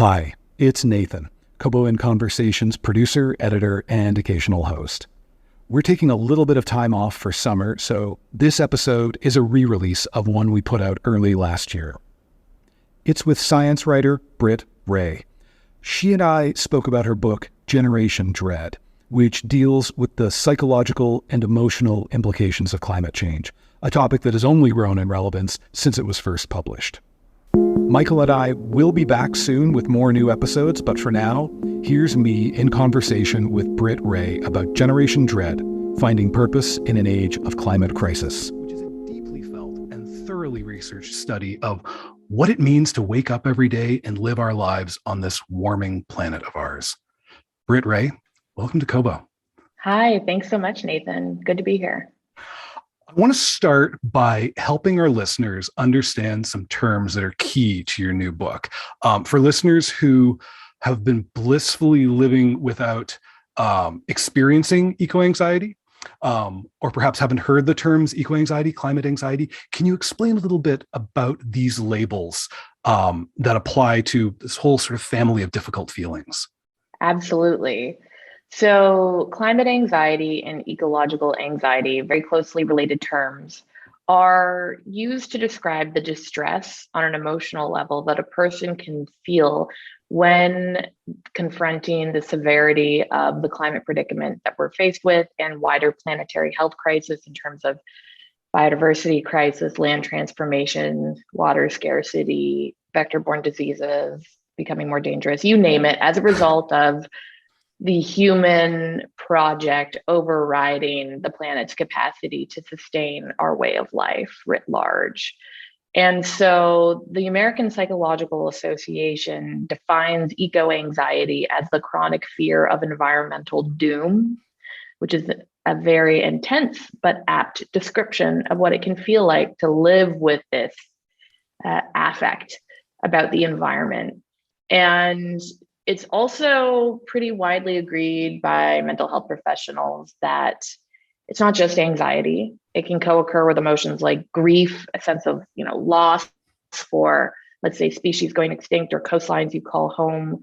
Hi, it's Nathan, Kobo in Conversations producer, editor, and occasional host. We're taking a little bit of time off for summer, so this episode is a re-release of one we put out early last year. It's with science writer Britt Wray. She and I spoke about her book, Generation Dread, which deals with the psychological and emotional implications of climate change, a topic that has only grown in relevance since it was first published. Michael and I will be back soon with more new episodes, but for now, here's me in conversation with Britt Wray about Generation Dread, finding purpose in an age of climate crisis. Which is a deeply felt and thoroughly researched study of what it means to wake up every day and live our lives on this warming planet of ours. Britt Wray, welcome to Kobo. Hi, thanks so much, Nathan. Good to be here. I want to start by helping our listeners understand some terms that are key to your new book. For listeners who have been blissfully living without experiencing eco-anxiety, or perhaps haven't heard the terms eco-anxiety, climate anxiety, can you explain a little bit about these labels that apply to this whole sort of family of difficult feelings? Absolutely. So climate anxiety and ecological anxiety, very closely related terms, are used to describe the distress on an emotional level that a person can feel when confronting the severity of the climate predicament that we're faced with and wider planetary health crisis in terms of biodiversity crisis, land transformation, water scarcity, vector-borne diseases becoming more dangerous, you name it, as a result of the human project overriding the planet's capacity to sustain our way of life writ large. And so the American Psychological Association defines eco-anxiety as the chronic fear of environmental doom, which is a very intense but apt description of what it can feel like to live with this affect about the environment. And it's also pretty widely agreed by mental health professionals that it's not just anxiety. It can co-occur with emotions like grief, a sense of, loss for, let's say, species going extinct or coastlines you call home,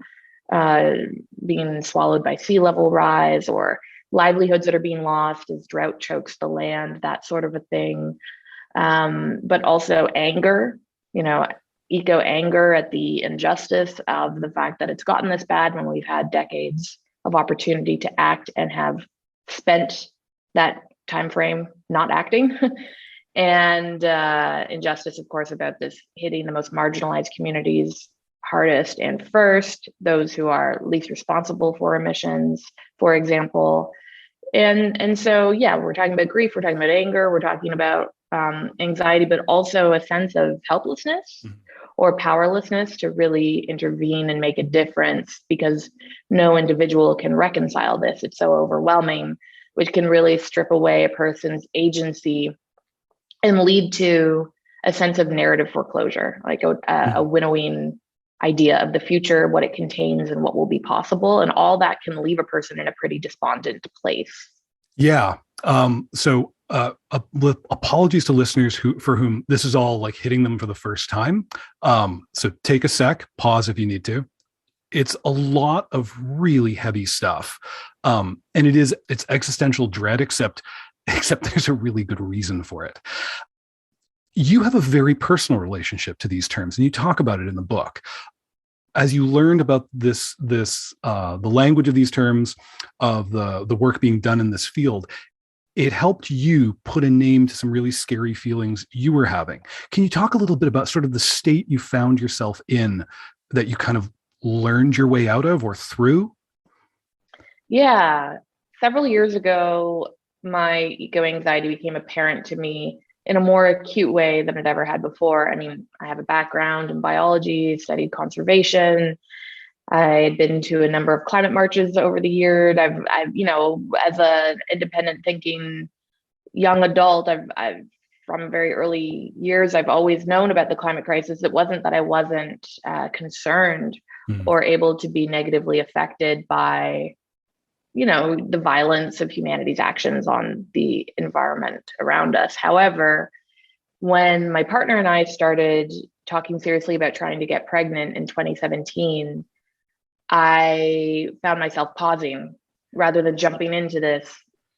being swallowed by sea level rise, or livelihoods that are being lost as drought chokes the land, that sort of a thing. But also anger, eco anger at the injustice of the fact that it's gotten this bad when we've had decades of opportunity to act and have spent that time frame not acting. And injustice, of course, about this hitting the most marginalized communities hardest and first, those who are least responsible for emissions, for example. And so, yeah, we're talking about grief, we're talking about anger, we're talking about anxiety, but also a sense of helplessness or powerlessness to really intervene and make a difference, because no individual can reconcile this. It's so overwhelming, which can really strip away a person's agency and lead to a sense of narrative foreclosure, like a winnowing idea of the future, what it contains and what will be possible. And all that can leave a person in a pretty despondent place. Yeah. So apologies to listeners for whom this is all like hitting them for the first time. So take a sec, pause if you need to. It's a lot of really heavy stuff. And it's existential dread, except there's a really good reason for it. You have a very personal relationship to these terms, and you talk about it in the book. As you learned about the language of these terms, of the work being done in this field, it helped you put a name to some really scary feelings you were having. Can you talk a little bit about sort of the state you found yourself in that you kind of learned your way out of or through? Yeah. Several years ago, my eco-anxiety became apparent to me in a more acute way than I'd ever had before. I mean, I have a background in biology, studied conservation. I had been to a number of climate marches over the years. I've as an independent thinking young adult, I've from very early years, I've always known about the climate crisis. It wasn't that I wasn't concerned or able to be negatively affected by the violence of humanity's actions on the environment around us. However, when my partner and I started talking seriously about trying to get pregnant in 2017, I found myself pausing rather than jumping into this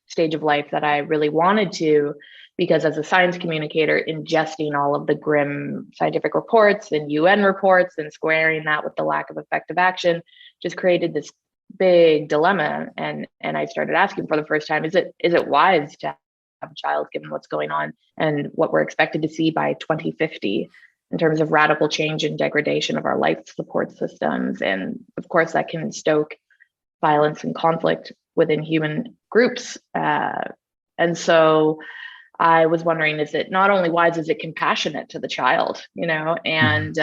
stage of life that I really wanted to, because as a science communicator, ingesting all of the grim scientific reports and UN reports and squaring that with the lack of effective action just created this big dilemma. And I started asking for the first time, is it wise to have a child given what's going on and what we're expected to see by 2050 in terms of radical change and degradation of our life support systems? And of course, that can stoke violence and conflict within human groups. And so I was wondering, is it not only wise, is it compassionate to the child, And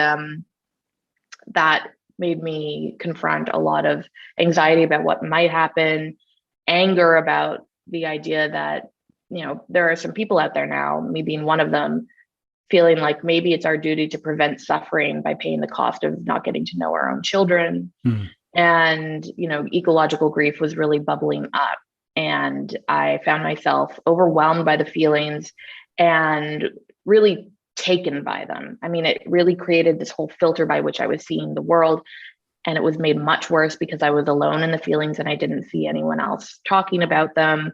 that made me confront a lot of anxiety about what might happen, anger about the idea that, there are some people out there now, me being one of them, feeling like maybe it's our duty to prevent suffering by paying the cost of not getting to know our own children. And, ecological grief was really bubbling up. And I found myself overwhelmed by the feelings and really taken by them. I mean, it really created this whole filter by which I was seeing the world. And it was made much worse because I was alone in the feelings and I didn't see anyone else talking about them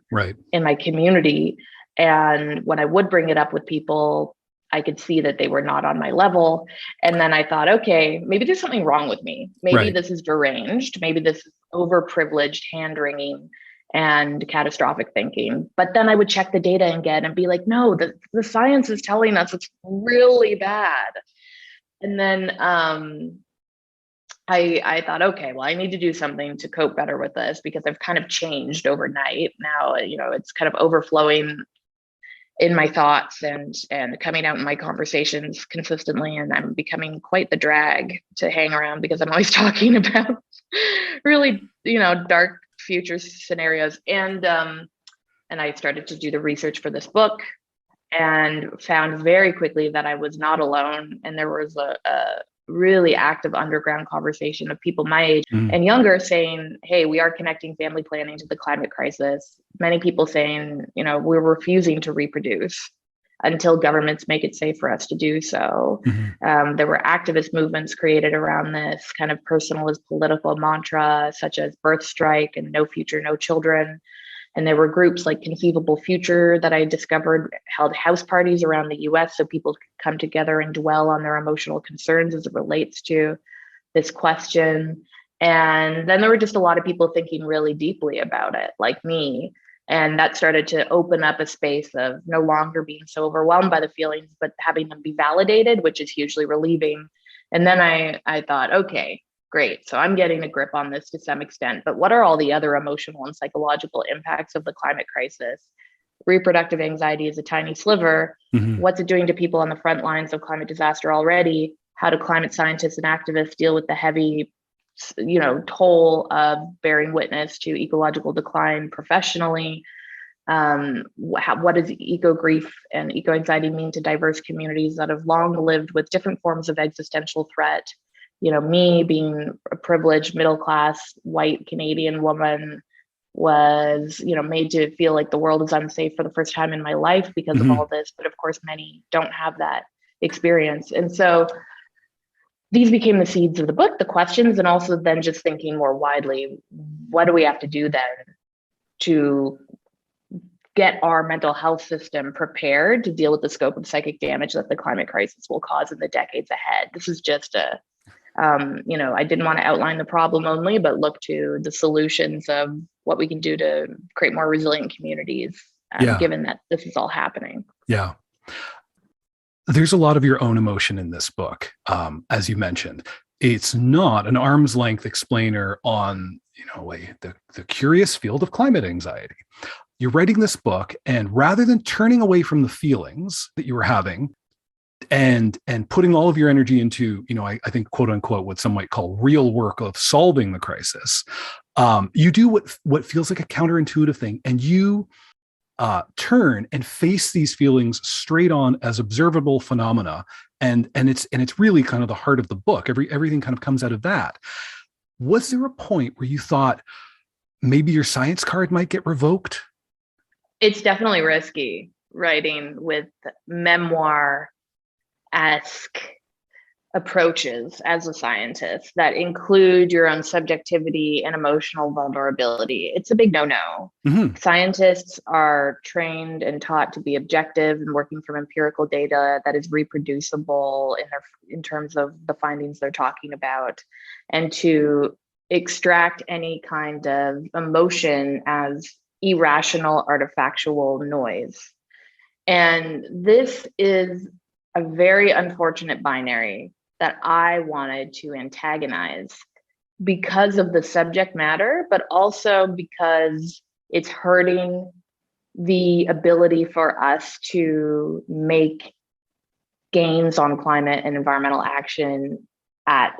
in my community. And when I would bring it up with people, I could see that they were not on my level. And then I thought, okay, maybe there's something wrong with me. Maybe this is deranged. Maybe this is overprivileged hand wringing and catastrophic thinking. But then I would check the data again and be like, no, the science is telling us it's really bad. And then I thought, okay, well, I need to do something to cope better with this because I've kind of changed overnight. Now, it's kind of overflowing in my thoughts and coming out in my conversations consistently. And I'm becoming quite the drag to hang around because I'm always talking about really, dark future scenarios. And I started to do the research for this book and found very quickly that I was not alone. And there was a really active underground conversation of people my age and younger saying, hey, we are connecting family planning to the climate crisis. Many people saying, we're refusing to reproduce until governments make it safe for us to do so. There were activist movements created around this kind of personal as political mantra, such as birth strike and no future, no children. And there were groups like Conceivable Future that I discovered held house parties around the US so people could come together and dwell on their emotional concerns as it relates to this question. And then there were just a lot of people thinking really deeply about it, like me. And that started to open up a space of no longer being so overwhelmed by the feelings, but having them be validated, which is hugely relieving. And then I thought, okay, great. So I'm getting a grip on this to some extent, but what are all the other emotional and psychological impacts of the climate crisis? Reproductive anxiety is a tiny sliver. What's it doing to people on the front lines of climate disaster already? How do climate scientists and activists deal with the heavy, toll of bearing witness to ecological decline professionally? What does eco grief and eco anxiety mean to diverse communities that have long lived with different forms of existential threat? Me being a privileged middle-class white Canadian woman was, made to feel like the world is unsafe for the first time in my life because of all this. But of course, many don't have that experience. And so these became the seeds of the book, the questions, and also then just thinking more widely, what do we have to do then to get our mental health system prepared to deal with the scope of psychic damage that the climate crisis will cause in the decades ahead? This is just I didn't want to outline the problem only, but look to the solutions of what we can do to create more resilient communities, given that this is all happening. Yeah. There's a lot of your own emotion in this book, as you mentioned. It's not an arm's length explainer on, the curious field of climate anxiety. You're writing this book, and rather than turning away from the feelings that you were having, and putting all of your energy into, I think, quote unquote, what some might call real work of solving the crisis, you do what feels like a counterintuitive thing, and you turn and face these feelings straight on as observable phenomena, and it's really kind of the heart of the book. Everything kind of comes out of that. Was there a point where you thought maybe your science card might get revoked? It's definitely risky writing with memoir-esque approaches as a scientist that include your own subjectivity and emotional vulnerability, it's a big no-no. Mm-hmm. Scientists are trained and taught to be objective and working from empirical data that is reproducible in terms of the findings they're talking about, and to extract any kind of emotion as irrational artifactual noise. And this is a very unfortunate binary that I wanted to antagonize because of the subject matter, but also because it's hurting the ability for us to make gains on climate and environmental action at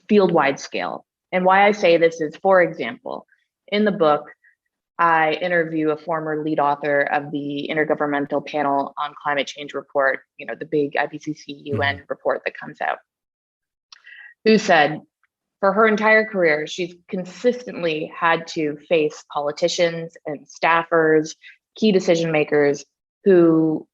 field-wide scale. And why I say this is, for example, in the book, I interview a former lead author of the Intergovernmental Panel on Climate Change report, the big IPCC UN report that comes out, who said for her entire career, she's consistently had to face politicians and staffers, key decision makers who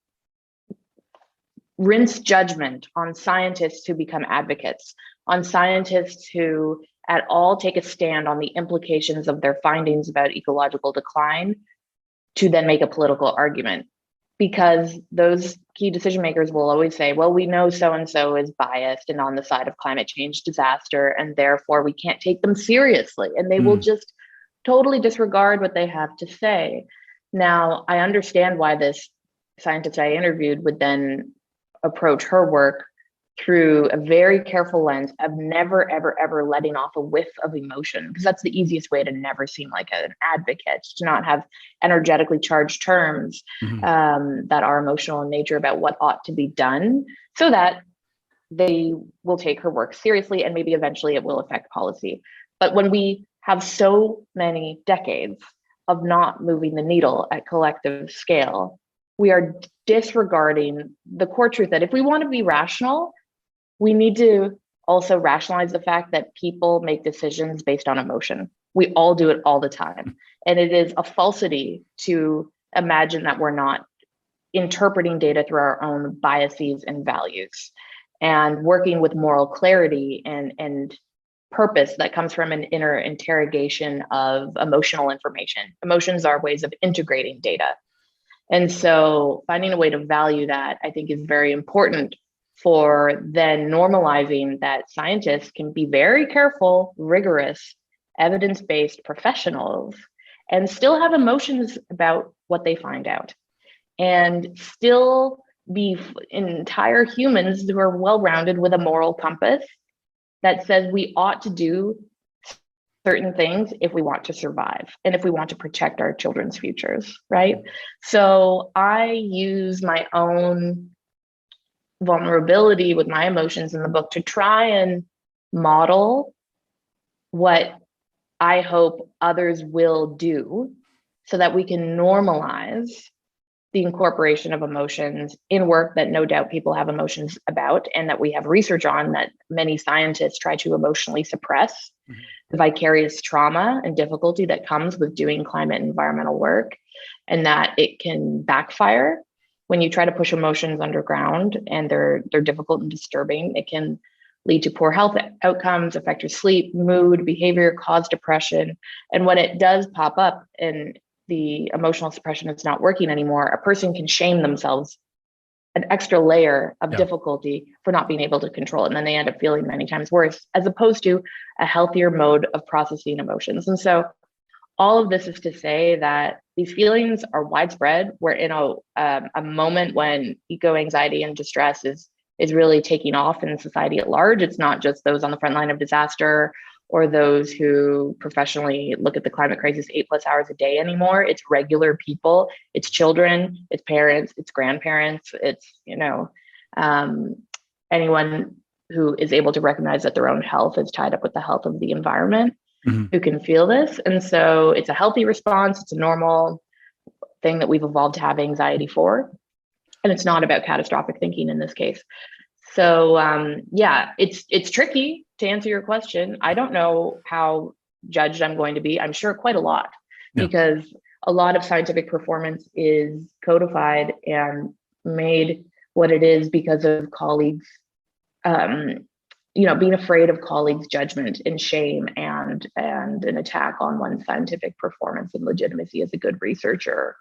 rinse judgment on scientists who become advocates, on scientists who at all take a stand on the implications of their findings about ecological decline to then make a political argument. Because those key decision makers will always say, well, we know so-and-so is biased and on the side of climate change disaster, and therefore we can't take them seriously. And they will just totally disregard what they have to say. Now, I understand why this scientist I interviewed would then approach her work through a very careful lens of never, ever, ever letting off a whiff of emotion, because that's the easiest way to never seem like an advocate, to not have energetically charged terms that are emotional in nature about what ought to be done, so that they will take her work seriously and maybe eventually it will affect policy. But when we have so many decades of not moving the needle at collective scale, we are disregarding the core truth that if we want to be rational, we need to also rationalize the fact that people make decisions based on emotion. We all do it all the time. And it is a falsity to imagine that we're not interpreting data through our own biases and values, and working with moral clarity and purpose that comes from an inner interrogation of emotional information. Emotions are ways of integrating data. And so finding a way to value that, I think, is very important for then normalizing that scientists can be very careful, rigorous, evidence-based professionals and still have emotions about what they find out, and still be entire humans who are well-rounded with a moral compass that says we ought to do certain things if we want to survive and if we want to protect our children's futures, right? So I use my own vulnerability with my emotions in the book to try and model what I hope others will do so that we can normalize the incorporation of emotions in work that no doubt people have emotions about, and that we have research on that many scientists try to emotionally suppress the vicarious trauma and difficulty that comes with doing climate and environmental work, and that it can backfire when you try to push emotions underground and they're difficult and disturbing. It can lead to poor health outcomes, affect your sleep, mood, behavior, cause depression. And when it does pop up and the emotional suppression is not working anymore, a person can shame themselves an extra layer of difficulty for not being able to control it. And then they end up feeling many times worse, as opposed to a healthier mode of processing emotions. And so all of this is to say that these feelings are widespread. We're in a moment when eco-anxiety and distress is really taking off in society at large. It's not just those on the front line of disaster or those who professionally look at the climate crisis 8+ hours a day anymore. It's regular people, it's children, it's parents, it's grandparents, it's anyone who is able to recognize that their own health is tied up with the health of the environment, who can feel this. And so it's a healthy response. It's a normal thing that we've evolved to have anxiety for. And it's not about catastrophic thinking in this case. So it's tricky to answer your question. I don't know how judged I'm going to be. I'm sure quite a lot, because a lot of scientific performance is codified and made what it is because of colleagues being afraid of colleagues' judgment and shame and an attack on one's scientific performance and legitimacy as a good researcher.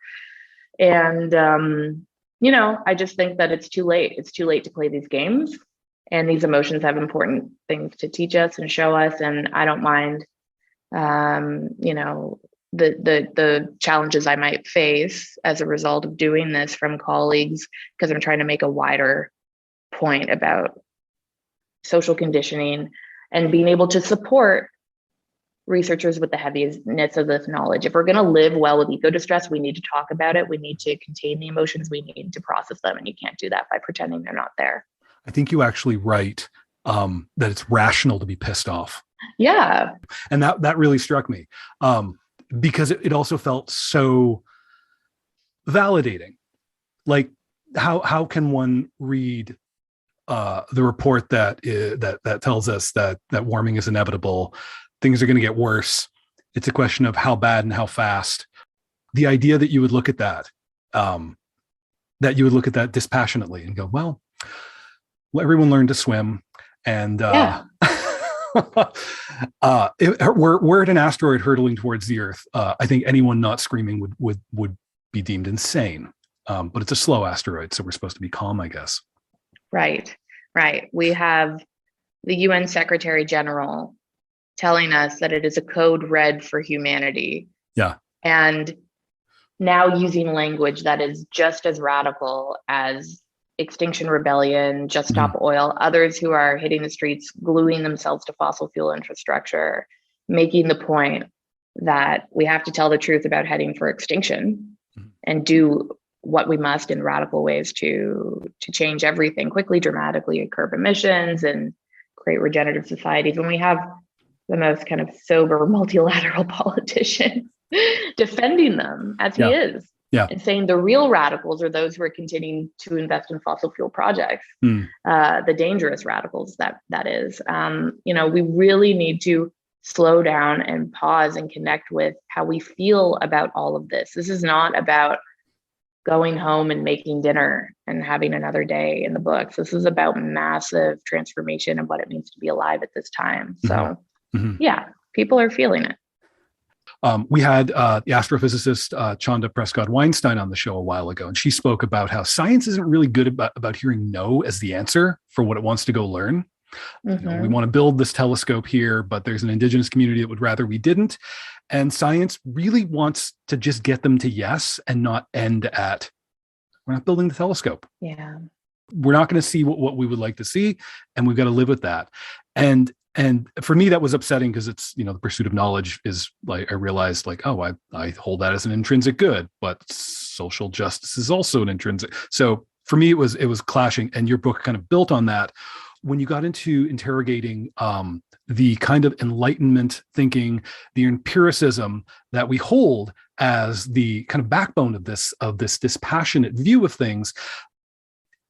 And, I just think that it's too late. It's too late to play these games. And these emotions have important things to teach us and show us. And I don't mind, the challenges I might face as a result of doing this from colleagues, because I'm trying to make a wider point about social conditioning and being able to support researchers with the heaviness of this knowledge. If we're going to live well with eco distress, we need to talk about it. We need to contain the emotions. We need to process them. And you can't do that by pretending they're not there. I think you actually write that it's rational to be pissed off. Yeah. And that really struck me because it also felt so validating. Like how can one read the report that tells us that warming is inevitable, things are going to get worse. It's a question of how bad and how fast. The idea that you would look at that dispassionately and go, well, everyone learned to swim, and we're at an asteroid hurtling towards the Earth. I think anyone not screaming would be deemed insane. But it's a slow asteroid, so we're supposed to be calm, I guess. Right. We have the UN Secretary General telling us that it is a code red for humanity. Yeah. And now using language that is just as radical as Extinction Rebellion, Just Stop Oil, others who are hitting the streets, gluing themselves to fossil fuel infrastructure, making the point that we have to tell the truth about heading for extinction and do what we must in radical ways to change everything quickly, dramatically, and curb emissions and create regenerative societies. When we have the most kind of sober multilateral politician defending them as he is. Yeah. And saying the real radicals are those who are continuing to invest in fossil fuel projects, the dangerous radicals that is. We really need to slow down and pause and connect with how we feel about all of this. This is not about going home and making dinner and having another day in the books. This is about massive transformation and what it means to be alive at this time. So, people are feeling it. We had the astrophysicist Chanda Prescott-Weinstein on the show a while ago, and she spoke about how science isn't really good about hearing no as the answer for what it wants to go learn. We want to build this telescope here, but there's an indigenous community that would rather we didn't. And science really wants to just get them to yes and not end at, we're not building the telescope. Yeah. We're not going to see what we would like to see, and we've got to live with that. And for me, that was upsetting because it's, the pursuit of knowledge is like, I realized like, oh, I hold that as an intrinsic good, but social justice is also an intrinsic. So for me, it was clashing. And your book kind of built on that. When you got into interrogating the kind of Enlightenment thinking, the empiricism that we hold as the kind of backbone of this dispassionate view of things,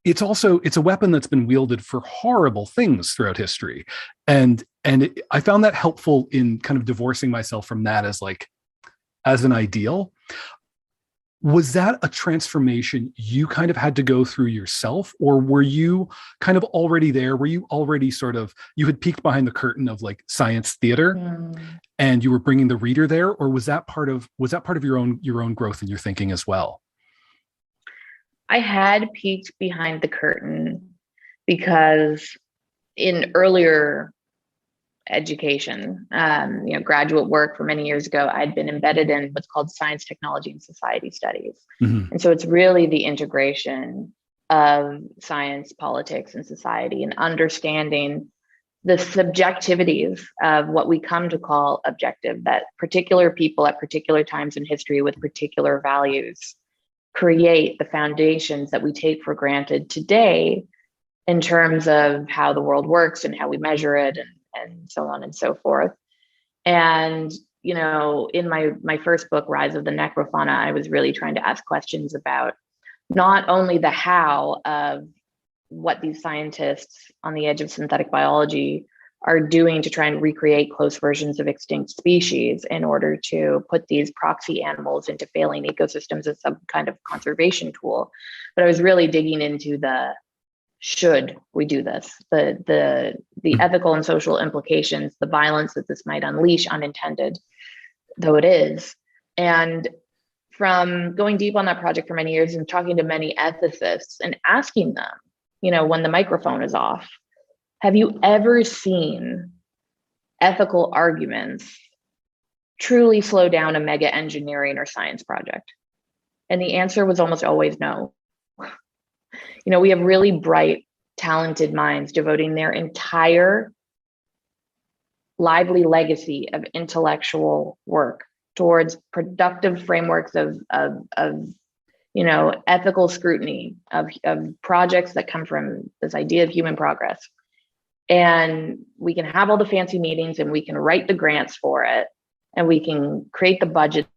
it's a weapon that's been wielded for horrible things throughout history. And I found that helpful in kind of divorcing myself from that as an ideal. Was that a transformation you kind of had to go through yourself, or were you kind of already there? Were you already you had peeked behind the curtain of like science theater and you were bringing the reader there, or was that part of your own growth and your thinking as well? I had peeked behind the curtain because in earlier education, graduate work for many years ago, I'd been embedded in what's called science, technology, and society studies. And so it's really the integration of science, politics, and society, and understanding the subjectivities of what we come to call objective, that particular people at particular times in history with particular values create the foundations that we take for granted today in terms of how the world works and how we measure it and so on and so forth. And, in my first book, Rise of the Necrofauna, I was really trying to ask questions about not only the how of what these scientists on the edge of synthetic biology are doing to try and recreate close versions of extinct species in order to put these proxy animals into failing ecosystems as some kind of conservation tool. But I was really digging into the should we do this? The ethical and social implications, the violence that this might unleash, unintended though it is. And from going deep on that project for many years and talking to many ethicists and asking them, when the microphone is off, have you ever seen ethical arguments truly slow down a mega engineering or science project? And the answer was almost always no. We have really bright, talented minds devoting their entire lively legacy of intellectual work towards productive frameworks of ethical scrutiny of projects that come from this idea of human progress. And we can have all the fancy meetings and we can write the grants for it and we can create the budget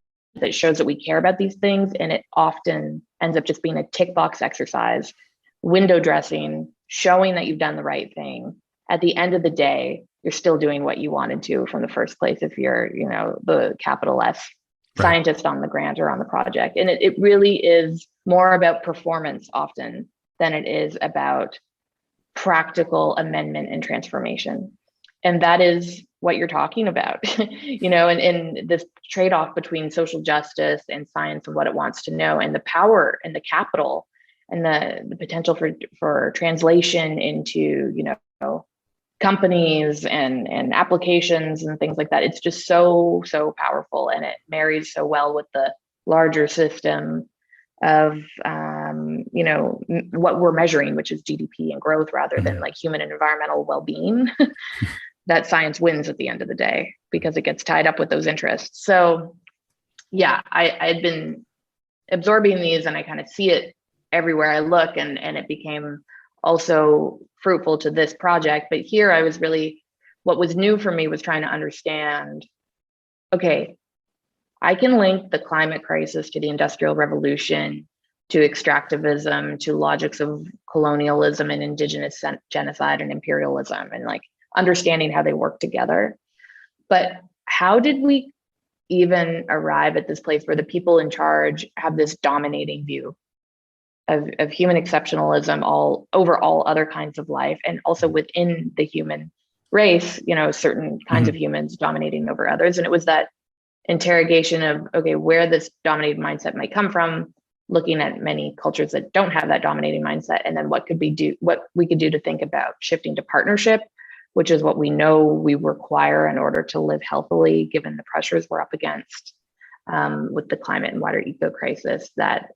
that shows that we care about these things. And it often ends up just being a tick box exercise, window dressing, showing that you've done the right thing. At the end of the day, you're still doing what you wanted to from the first place if you're, the capital S scientist on the grant or on the project. And it really is more about performance often than it is about practical amendment and transformation. And that is what you're talking about, and this trade-off between social justice and science and what it wants to know, and the power and the capital and the potential for translation into, companies and applications and things like that. It's just so powerful, and it marries so well with the larger system of what we're measuring, which is GDP and growth, rather than like human and environmental well-being. That science wins at the end of the day because it gets tied up with those interests. So yeah, I'd been absorbing these, and I kind of see it everywhere I look, and it became also fruitful to this project. But here I was what was new for me was trying to understand, okay, I can link the climate crisis to the Industrial Revolution, to extractivism, to logics of colonialism and indigenous genocide and imperialism, and like understanding how they work together. But how did we even arrive at this place where the people in charge have this dominating view of human exceptionalism all over all other kinds of life, and also within the human race, certain kinds of humans dominating over others? And it was that interrogation of, okay, where this dominating mindset might come from, looking at many cultures that don't have that dominating mindset, and then what we could do to think about shifting to partnership, which is what we know we require in order to live healthily, given the pressures we're up against with the climate and water eco crisis. That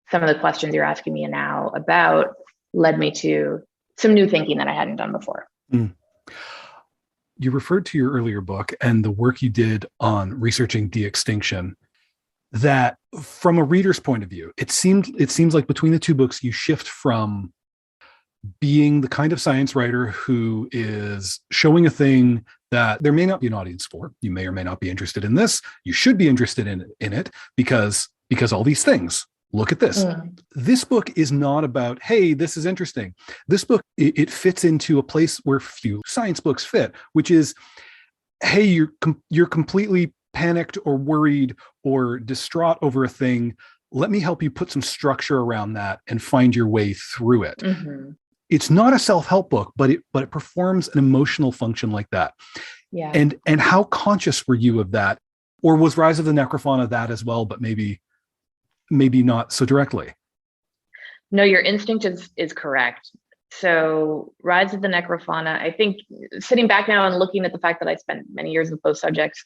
some of the questions you're asking me now about led me to some new thinking that I hadn't done before. You referred to your earlier book and the work you did on researching de-extinction, that from a reader's point of view, it seems like between the two books, you shift from being the kind of science writer who is showing a thing that there may not be an audience for. You may or may not be interested in this. You should be interested in it because all these things. Look at this. This book is not about, hey, this is interesting. This book, it fits into a place where few science books fit, which is, hey, you're completely panicked or worried or distraught over a thing. Let me help you put some structure around that and find your way through it. It's not a self-help book, but it performs an emotional function like that. Yeah. And how conscious were you of that? Or was Rise of the Necrofauna that as well, but maybe not so directly? No, your instinct is correct. So Rise of the Necrofauna, I think, sitting back now and looking at the fact that I spent many years with both subjects,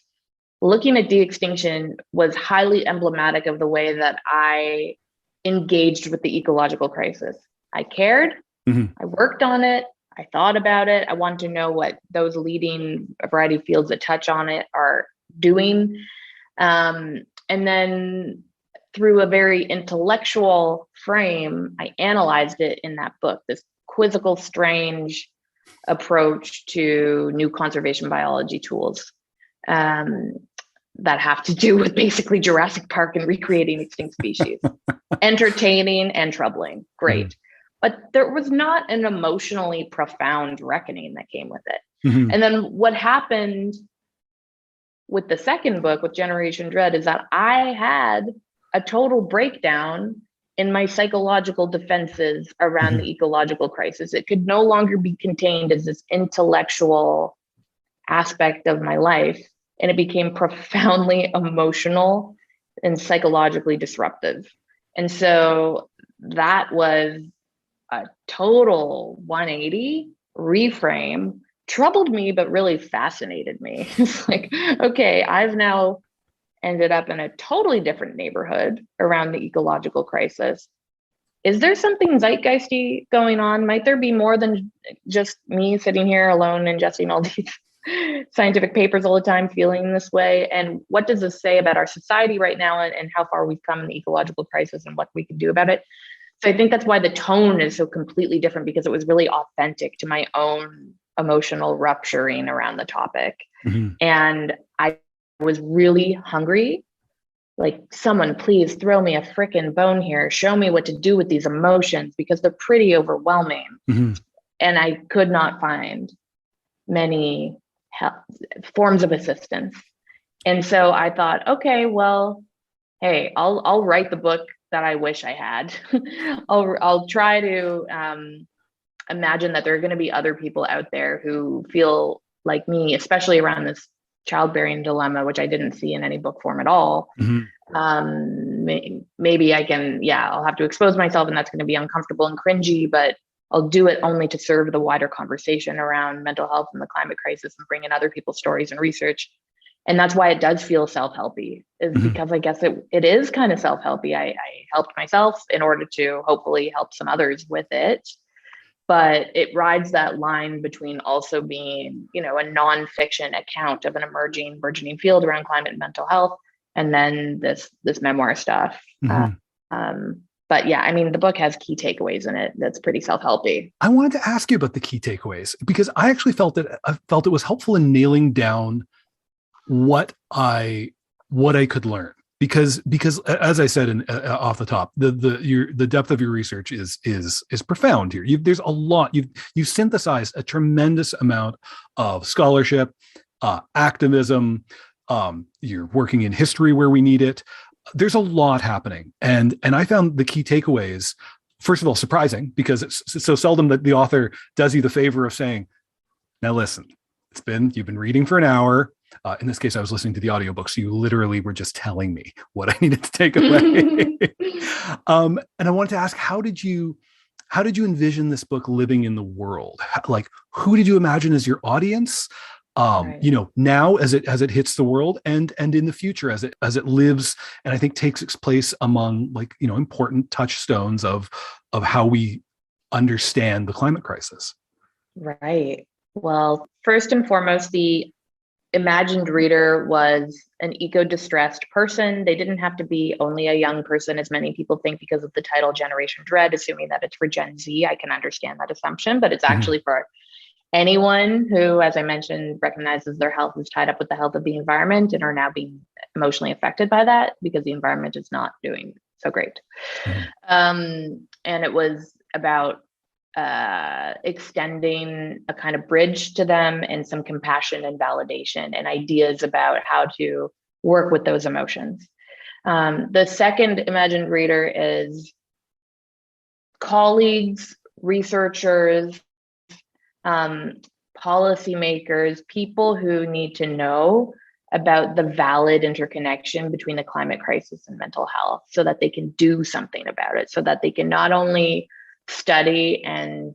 looking at de-extinction was highly emblematic of the way that I engaged with the ecological crisis. I cared. I worked on it. I thought about it. I wanted to know what those leading a variety of fields that touch on it are doing. And then through a very intellectual frame, I analyzed it in that book, this quizzical, strange approach to new conservation biology tools that have to do with basically Jurassic Park and recreating extinct species. Entertaining and troubling. Great. But there was not an emotionally profound reckoning that came with it. And then what happened with the second book, with Generation Dread, is that I had a total breakdown in my psychological defenses around the ecological crisis. It could no longer be contained as this intellectual aspect of my life, and it became profoundly emotional and psychologically disruptive. And so that was a total 180 reframe. Troubled me, but really fascinated me. It's like, okay, I've now ended up in a totally different neighborhood around the ecological crisis. Is there something zeitgeisty going on? Might there be more than just me sitting here alone ingesting all these scientific papers all the time, feeling this way? And what does this say about our society right now, and how far we've come in the ecological crisis and what we can do about it? So I think that's why the tone is so completely different, because it was really authentic to my own emotional rupturing around the topic. And I was really hungry. Like, someone please throw me a freaking bone here. Show me what to do with these emotions, because they're pretty overwhelming. And I could not find many forms of assistance. And so I thought, okay, well, hey, I'll write the book that I wish I had. I'll try to imagine that there are going to be other people out there who feel like me, especially around this childbearing dilemma, which I didn't see in any book form at all. Maybe I can, I'll have to expose myself, and that's going to be uncomfortable and cringy, but I'll do it only to serve the wider conversation around mental health and the climate crisis, and bring in other people's stories and research. And that's why it does feel self-helpy, is because I guess it is kind of self-helpy. I helped myself in order to hopefully help some others with it. But it rides that line between also being, a nonfiction account of an burgeoning field around climate and mental health, and then this memoir stuff. But yeah, I mean, the book has key takeaways in it that's pretty self-helpy. I wanted to ask you about the key takeaways, because I actually felt it was helpful in nailing down what I could learn. Because as I said off the top, the depth of your research is profound here. There's a lot. You've synthesized a tremendous amount of scholarship, activism. You're working in history where we need it. There's a lot happening, and I found the key takeaways, first of all, surprising, because it's so seldom that the author does you the favor of saying, "Now listen, you've been reading for an hour." In this case, I was listening to the audiobook, so you literally were just telling me what I needed to take away. And I wanted to ask, how did you envision this book living in the world? Like, who did you imagine as your audience? Right. Now as it hits the world, and in the future as it lives, and I think takes its place among, important touchstones of how we understand the climate crisis. Right. Well, first and foremost, the imagined reader was an eco-distressed person. They didn't have to be only a young person, as many people think, because of the title Generation Dread, assuming that it's for Gen Z. I can understand that assumption, but it's actually for anyone who, as I mentioned, recognizes their health is tied up with the health of the environment and are now being emotionally affected by that because the environment is not doing so great. And it was about extending a kind of bridge to them, and some compassion and validation and ideas about how to work with those emotions. The second imagined reader is colleagues, researchers, policymakers, people who need to know about the valid interconnection between the climate crisis and mental health, so that they can do something about it, so that they can not only study and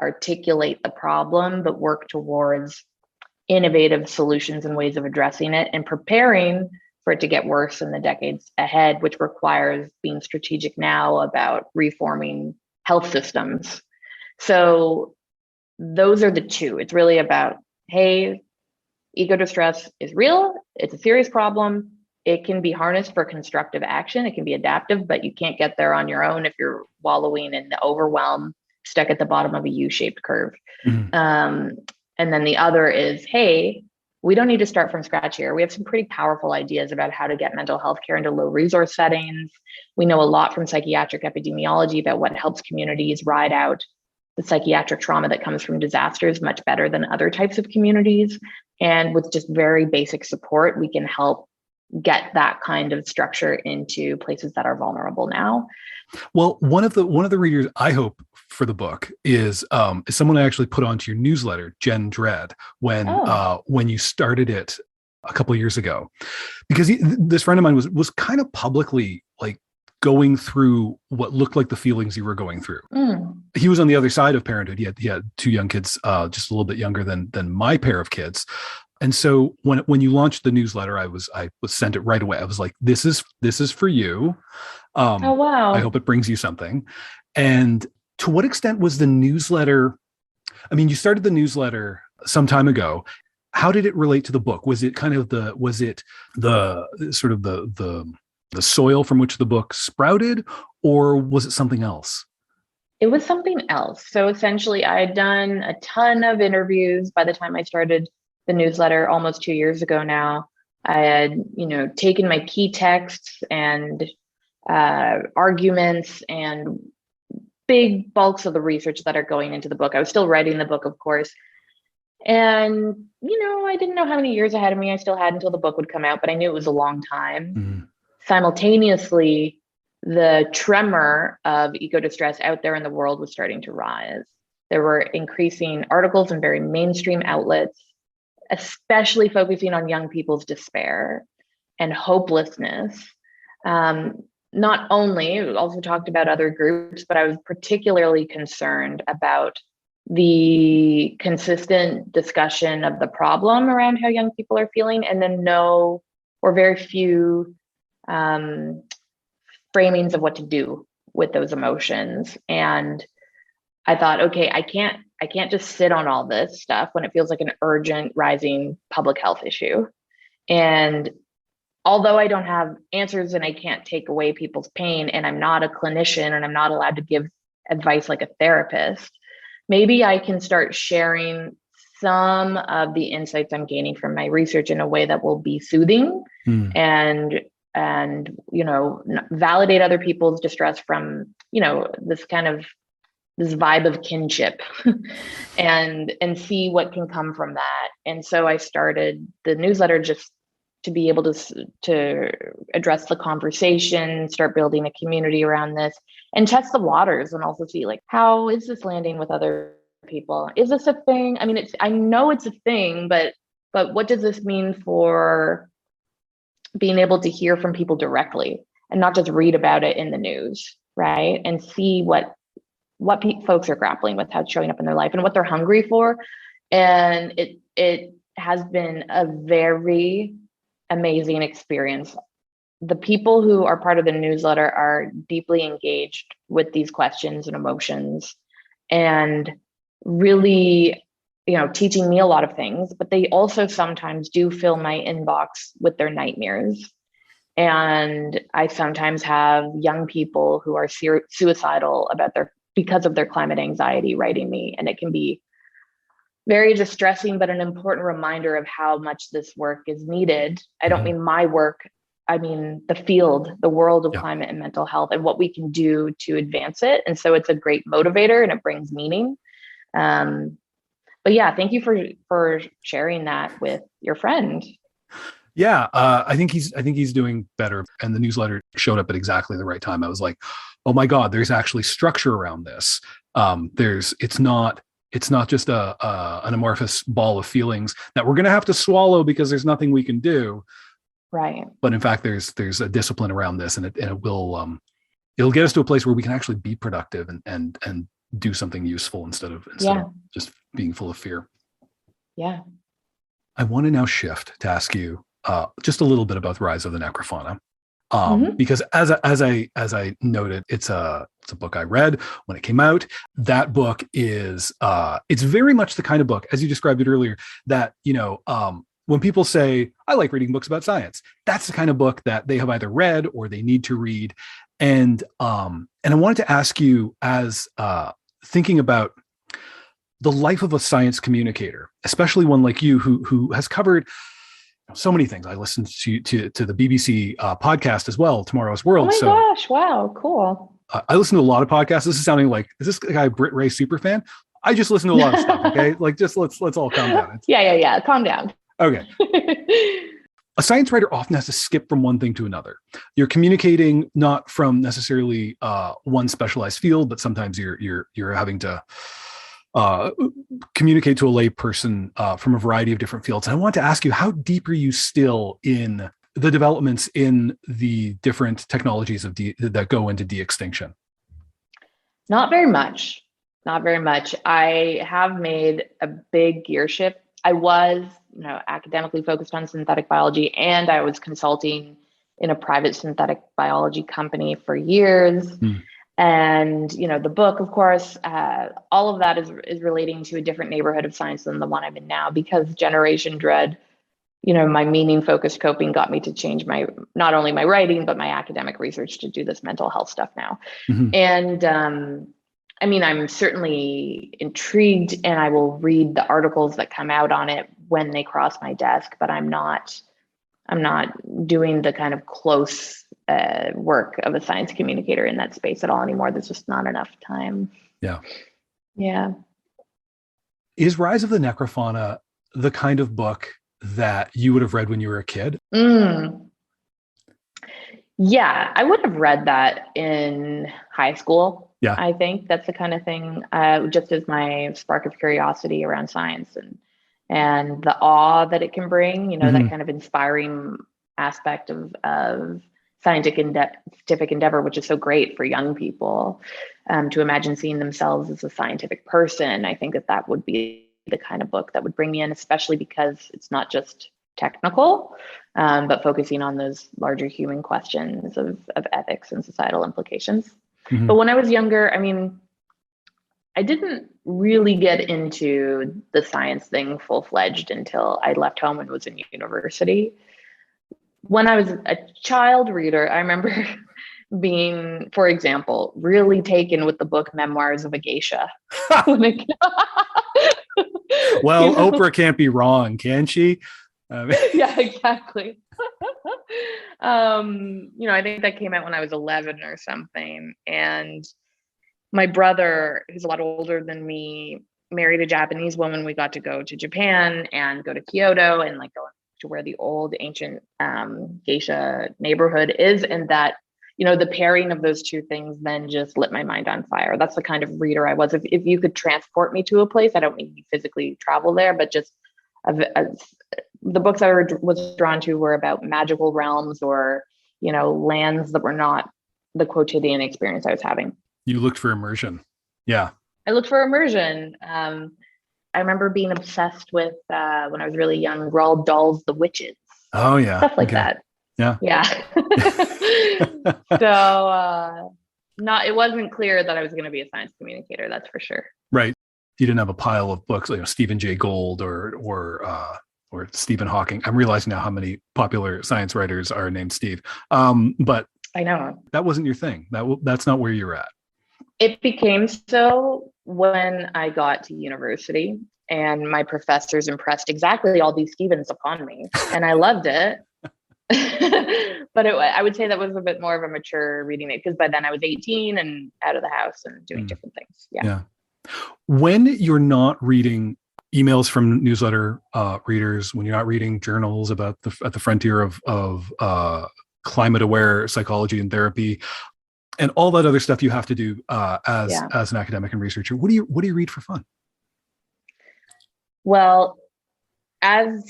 articulate the problem, but work towards innovative solutions and ways of addressing it, and preparing for it to get worse in the decades ahead, which requires being strategic now about reforming health systems. So those are the two. It's really about, hey, eco-distress is real. It's a serious problem. It can be harnessed for constructive action. It can be adaptive, but you can't get there on your own if you're wallowing in the overwhelm, stuck at the bottom of a U-shaped curve. And then the other is, hey, we don't need to start from scratch here. We have some pretty powerful ideas about how to get mental health care into low resource settings. We know a lot from psychiatric epidemiology about what helps communities ride out the psychiatric trauma that comes from disasters much better than other types of communities. And with just very basic support, we can help get that kind of structure into places that are vulnerable now. Well, one of the readers I hope for the book is someone I actually put onto your newsletter, Jen Dredd, when you started it a couple of years ago, because this friend of mine was kind of publicly like going through what looked like the feelings you were going through. He was on the other side of parenthood. He had two young kids, just a little bit younger than my pair of kids. And so when you launched the newsletter, I was sent it right away. I was like, this is for you. Oh, wow. I hope it brings you something. And to what extent was the newsletter? I mean, you started the newsletter some time ago. How did it relate to the book? Was it kind of the sort of the soil from which the book sprouted, or was it something else? It was something else. So essentially, I had done a ton of interviews by the time I started the newsletter almost 2 years ago now. I had, taken my key texts and arguments and big bulks of the research that are going into the book. I was still writing the book, of course. And, I didn't know how many years ahead of me I still had until the book would come out, but I knew it was a long time. Mm-hmm. Simultaneously, the tremor of eco-distress out there in the world was starting to rise. There were increasing articles in very mainstream outlets, especially focusing on young people's despair and hopelessness. Not only, it also talked about other groups, but I was particularly concerned about the consistent discussion of the problem around how young people are feeling, and then no or very few framings of what to do with those emotions. And I thought, okay, I can't just sit on all this stuff when it feels like an urgent rising public health issue. And although I don't have answers and I can't take away people's pain, and I'm not a clinician and I'm not allowed to give advice like a therapist, maybe I can start sharing some of the insights I'm gaining from my research in a way that will be soothing and validate other people's distress from, this vibe of kinship and see what can come from that. And so I started the newsletter just to be able to address the conversation, start building a community around this, and test the waters, and also see like, how is this landing with other people? Is this a thing? I mean, I know it's a thing, but what does this mean for being able to hear from people directly and not just read about it in the news, right? And see what folks are grappling with, how it's showing up in their life and what they're hungry for. And it has been a very amazing experience. The people who are part of the newsletter are deeply engaged with these questions and emotions, and really, teaching me a lot of things, but they also sometimes do fill my inbox with their nightmares. And I sometimes have young people who are suicidal because of their climate anxiety writing me, and it can be very distressing, but an important reminder of how much this work is needed. I don't mean my work, I mean the world of climate and mental health, and what we can do to advance it. And so it's a great motivator and it brings meaning. But yeah, thank you for sharing that with your friend. Yeah, I think he's doing better. And the newsletter showed up at exactly the right time. I was like, oh my God, there's actually structure around this. It's not just an amorphous ball of feelings that we're going to have to swallow because there's nothing we can do. Right. But in fact, there's a discipline around this, and it will it'll get us to a place where we can actually be productive and do something useful instead of just being full of fear. Yeah. I want to now shift to ask you just a little bit about the rise of the necrofauna. Because as I noted, it's a book I read when it came out. That book is it's very much the kind of book, as you described it earlier, that when people say I like reading books about science, that's the kind of book that they have either read or they need to read. And I wanted to ask you, as thinking about the life of a science communicator, especially one like you who has covered so many things. I listened to the BBC podcast as well, Tomorrow's World. Oh my gosh! Wow, cool. I listen to a lot of podcasts. This is sounding like, is this guy Britt Wray super fan? I just listen to a lot of stuff. Okay, like just let's all calm down. Yeah. Calm down. Okay. a science writer often has to skip from one thing to another. You're communicating not from necessarily one specialized field, but sometimes you're having to communicate to a lay person from a variety of different fields. And I want to ask you, how deep are you still in the developments in the different technologies that go into de-extinction? Not very much. Not very much. I have made a big gear shift. I was, academically focused on synthetic biology, and I was consulting in a private synthetic biology company for years. And, the book, of course, all of that is relating to a different neighborhood of science than the one I'm in now, because Generation Dread, my meaning focused coping got me to change not only my writing, but my academic research to do this mental health stuff now. And, I'm certainly intrigued, and I will read the articles that come out on it when they cross my desk, but I'm not doing the kind of close work of a science communicator in that space at all anymore. There's just not enough time. Yeah. Is Rise of the Necrofauna the kind of book that you would have read when you were a kid? Yeah, I would have read that in high school. Yeah. I think that's the kind of thing, just as my spark of curiosity around science and the awe that it can bring, that kind of inspiring aspect of scientific endeavor, which is so great for young people, to imagine seeing themselves as a scientific person. I think that would be the kind of book that would bring me in, especially because it's not just technical, but focusing on those larger human questions of ethics and societal implications. But when I was younger, I didn't really get into the science thing full-fledged until I left home and was in university. When I was a child reader, I remember being, for example, really taken with the book Memoirs of a Geisha. Well, Oprah can't be wrong, can she? Yeah, exactly. I think that came out when I was 11 or something. And my brother, who's a lot older than me, married a Japanese woman. We got to go to Japan and go to Kyoto and go to where the old ancient geisha neighborhood is. And that, the pairing of those two things then just lit my mind on fire. That's the kind of reader I was. If you could transport me to a place, I don't mean to physically travel there, but just the books I was drawn to were about magical realms or, lands that were not the quotidian experience I was having. You looked for immersion. Yeah. I looked for immersion. I remember being obsessed with, when I was really young, Roald Dahl's The Witches. Oh, yeah. Stuff like that. Yeah. Yeah. So it wasn't clear that I was going to be a science communicator. That's for sure. Right. You didn't have a pile of books, Stephen Jay Gould or Stephen Hawking. I'm realizing now how many popular science writers are named Steve. But I know that wasn't your thing. That's not where you're at. It became so when I got to university, and my professors impressed exactly all these Stevens upon me, and I loved it. But I would say that was a bit more of a mature reading it, because by then I was 18 and out of the house and doing different things. Yeah. When you're not reading emails from newsletter readers, when you're not reading journals about at the frontier of climate aware psychology and therapy, and all that other stuff you have to do as an academic and researcher, what do you read for fun? Well, as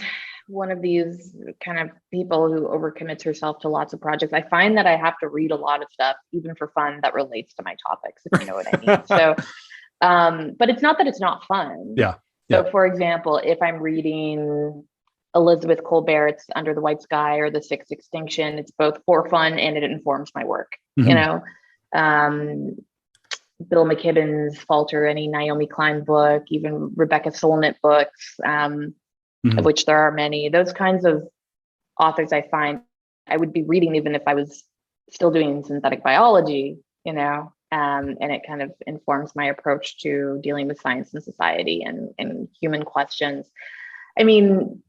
one of these kind of people who overcommits herself to lots of projects, I find that I have to read a lot of stuff, even for fun, that relates to my topics, if you know what I mean. So, but it's not that it's not fun. Yeah. So, for example, if I'm reading Elizabeth Colbert's Under the White Sky or The Sixth Extinction, it's both for fun and it informs my work. Bill McKibben's Falter, any Naomi Klein book, even Rebecca Solnit books, of which there are many. Those kinds of authors I find I would be reading even if I was still doing synthetic biology, and it kind of informs my approach to dealing with science and society and human questions. I mean,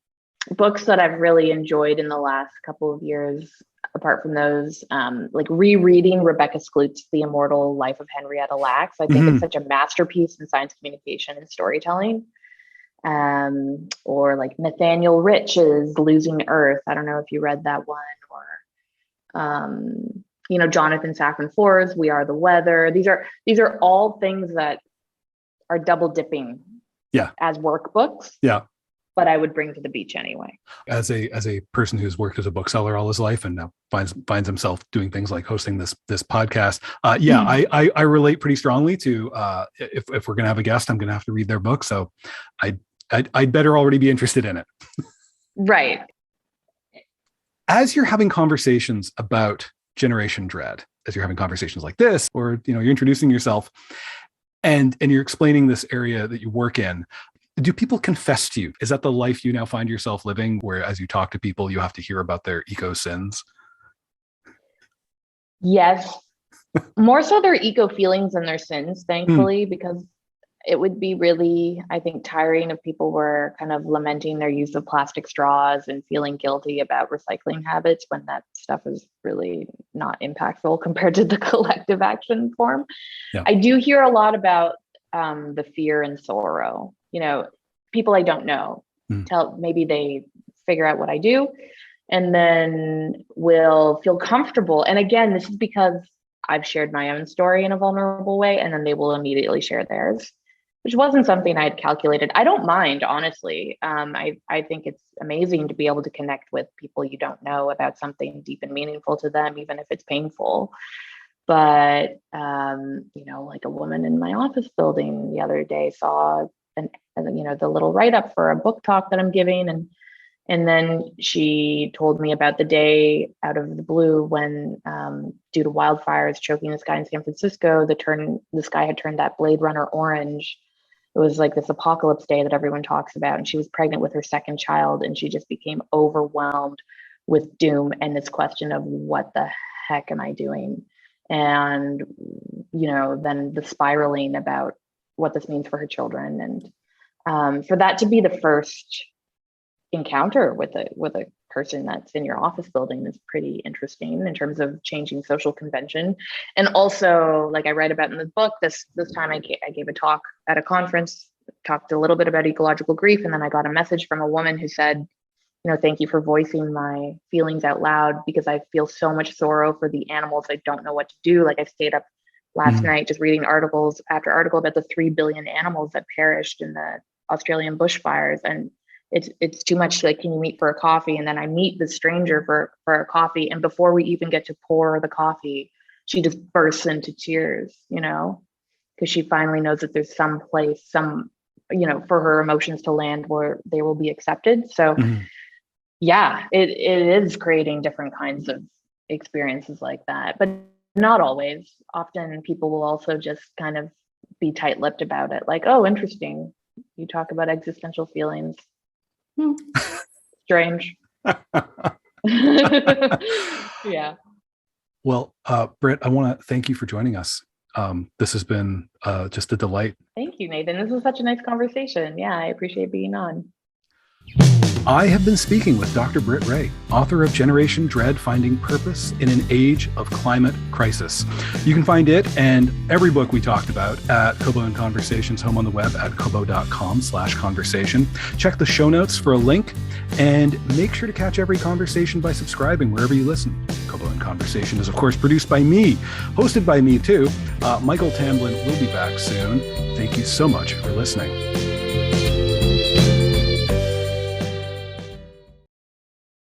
books that I've really enjoyed in the last couple of years, apart from those, like rereading Rebecca Skloot's The Immortal Life of Henrietta Lacks. I think it's such a masterpiece in science communication and storytelling. Or like Nathaniel Rich's Losing Earth. I don't know if you read that one, or Jonathan Safran Foer's We Are the Weather. These are all things that are double dipping as workbooks. Yeah. But I would bring to the beach anyway. As a person who's worked as a bookseller all his life and now finds himself doing things like hosting this podcast, I relate pretty strongly to if we're gonna have a guest, I'm gonna have to read their book. So I'd better already be interested in it. Right. As you're having conversations about Generation Dread, as you're having conversations like this, or you're introducing yourself, and you're explaining this area that you work in, do people confess to you? Is that the life you now find yourself living, where as you talk to people, you have to hear about their eco sins? Yes. More so their eco feelings than their sins, thankfully, because it would be really, I think, tiring if people were kind of lamenting their use of plastic straws and feeling guilty about recycling habits when that stuff is really not impactful compared to the collective action form. Yeah. I do hear a lot about the fear and sorrow. People I don't know maybe they figure out what I do and then will feel comfortable. And again, this is because I've shared my own story in a vulnerable way, and then they will immediately share theirs, which wasn't something I'd calculated. I don't mind, honestly. I think it's amazing to be able to connect with people you don't know about something deep and meaningful to them, even if it's painful. But, like a woman in my office building the other day saw the little write-up for a book talk that I'm giving. And then she told me about the day out of the blue when, due to wildfires choking the sky in San Francisco, the sky had turned that Blade Runner orange. It was like this apocalypse day that everyone talks about. And she was pregnant with her second child, and she just became overwhelmed with doom and this question of what the heck am I doing? And, then the spiraling about what this means for her children. And for that to be the first encounter with a person that's in your office building is pretty interesting in terms of changing social convention. And also, like I write about in the book, this time I gave a talk at a conference, talked a little bit about ecological grief, and then I got a message from a woman who said, thank you for voicing my feelings out loud, because I feel so much sorrow for the animals. I don't know what to do. Like I stayed up last night just reading articles after article about the 3 billion animals that perished in the Australian bushfires. And it's too much. Like, can you meet for a coffee? And then I meet the stranger for a coffee. And before we even get to pour the coffee, she just bursts into tears, because she finally knows that there's some place, for her emotions to land where they will be accepted. So yeah, it is creating different kinds of experiences like that, but not always. Often people will also just kind of be tight-lipped about it. Like, oh, interesting. You talk about existential feelings. Strange. Yeah. Well, Britt, I want to thank you for joining us. This has been just a delight. Thank you, Nathan. This was such a nice conversation. Yeah, I appreciate being on. I have been speaking with Dr. Britt Wray, author of Generation Dread, Finding Purpose in an Age of Climate Crisis. You can find it and every book we talked about at Kobo and Conversations home on the web at kobo.com/conversation. Check the show notes for a link, and make sure to catch every conversation by subscribing wherever you listen. Kobo and Conversation is, of course, produced by me, hosted by me too. Michael Tamblin will be back soon. Thank you so much for listening.